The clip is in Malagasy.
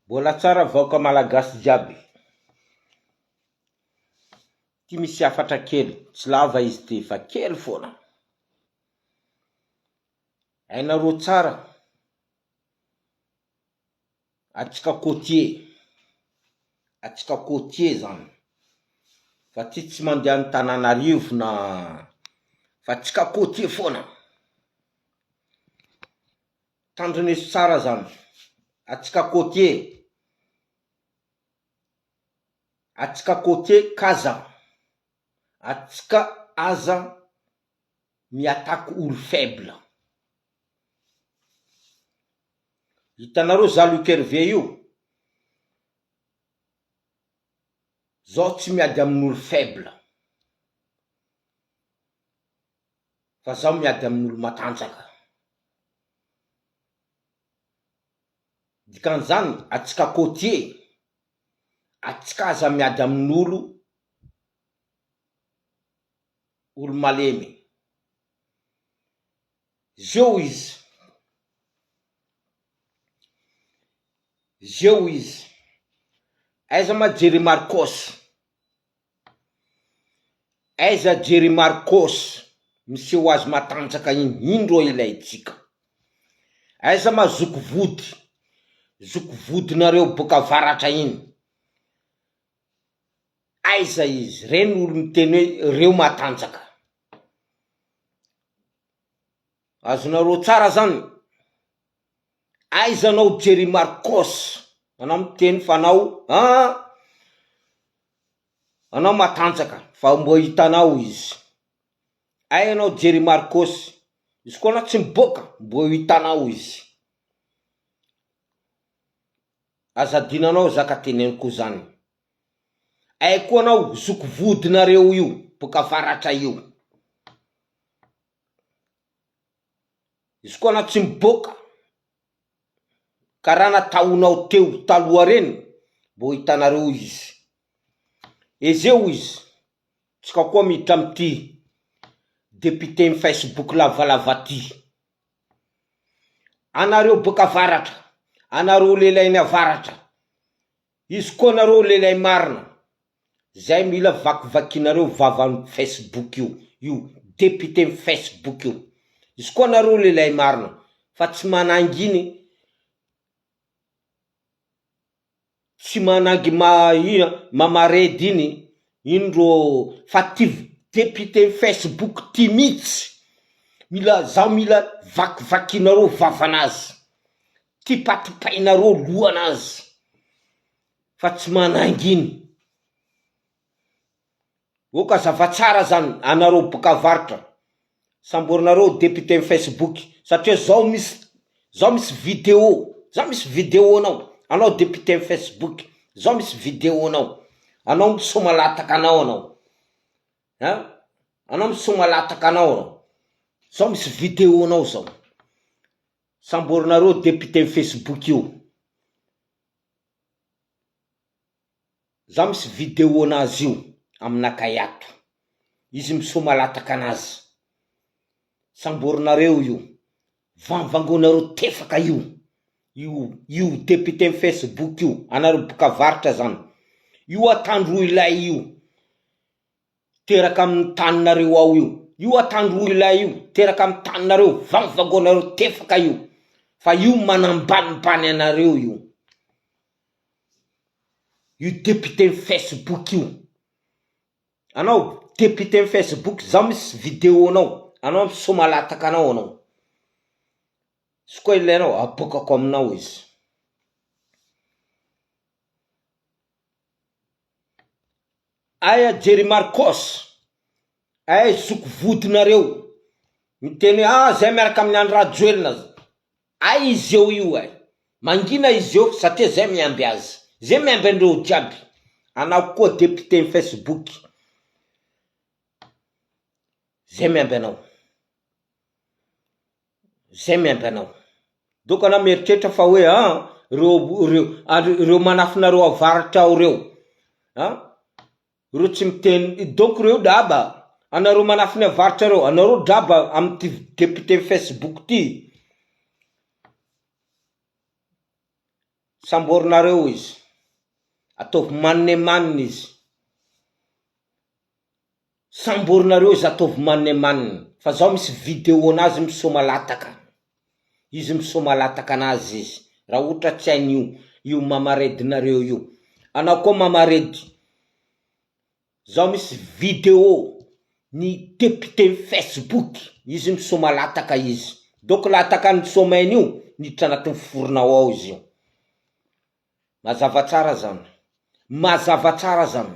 Mbola tsara vaoka malagasy jiaby. Ty misy afatra kely, tsy lava izy ty fa kely foana. Hainareo tsara, atsika côtier zany. Fa ty tsy mandeha Antananarivo na fa atsika côtier foana. Tandroneso tsara zany, atsika côtier kaza, atsika aza miataky olo faible. Hitanareo Jean-Luc Hervé io, zao tsy miady amin'olo faible, fa zaho miady amin'olo matanjaka. Dikan'izany atsika côtier, atsika aza miady amin'olo malemy. Zeo izy. Aiza ma Jerry Marcos, miseho azy matanjaka iny ro ilaitsika. Aiza ma zokovody-nareo boka avaratra iny. Aiza izy, reny olo miteny hoe reo matanjaka. Azonareo tsara zany. Aiza anao Jerry Marcos, anao miteny fa anao matanjaka, fa mbo hitanao izy. Ay anao Jerry Marcos, izy koa anao tsy miboaka, mbo hitanao izy. Azadinanao zaka teneniko zany. Ay koa anao zokovodinareo io, boka avaratra io. Izy koa anao tsy miboaka, karaha nataonao teo taloha reny, mbo hitanareo izy. Ezeo izy, tsika koa miditra amty député ny Facebook lavalava ty. Anareo boka avaratra, anareo lelainy avaratra, izy koa anareo lelay marina, zay mila vakivakinareo vavan'ny Facebook io député ny Facebook io. Izy koa anareo lelay marina, fa tsy mananginy, tsy manangy mamaredy iny ro fa ty député Facebook ty mitsy. Zaho mila vakivakinareo vavanazy, ty patipainareo lohanazy, fa tsy manangy iny. Oka zava-tsara zany, anareo boka avaratra, samborinareo député Facebook, satria zao misy vidéo anao député Facebook, zao misy vidéo anao misoma lataka anao. Anao misoma lataka anao, zao misy vidéo anao zao. Samborinareo député Facebook io. Zao misy vidéo anazy io aminakay ato. Izy misoma lataka anazy. Samborinareo io. Vangonareo tefaka io. Io député Facebook io, anareo boka avaratra zany. Io atandro ilay io, teraka amin'ny taninareo ao io. Io atandro ilay io, teraka amin'ny taninareo, vangonareo tefaka io. Fa io manambanimbany anareo io. Io député Facebook io. Anao député Facebook, zao misy vidéo anao misoma lataka anao. Izy koa ilainao, abokako aminao izy. Aya Jerry Marcos, ay zokovodinareo, miteny zay miaraka amin'ny Andry Rajoelina. Ay izy io ay. Mangina izy io satria zay miamby azy. Zay miamby andreo jiaby. Anao koa député Facebook, zay miamby anao. Doko anao mieritreritra fa hoe reo manafinareo avaratra ao reo. Reo tsy miteny, donc reo daba, anareo manafiny avaratra reo, anareo draba amin'ny député Facebook ty. samborinareo izy, ataovy manne manina izy, samborinareo izy ataovy manne manina, fa zaho misy vidéo anazy misomalataka, izy misomalataka anazy izy, raha ohatra tsy hainy io mamaredinareo io, anao koa mamaredy, zaho misy vidéo ny député Facebook, izy misomalataka izy, donc latakany somainy io niditra anatin'ny foronao ao izy io, mazava tsara zany, mazava tsara zany.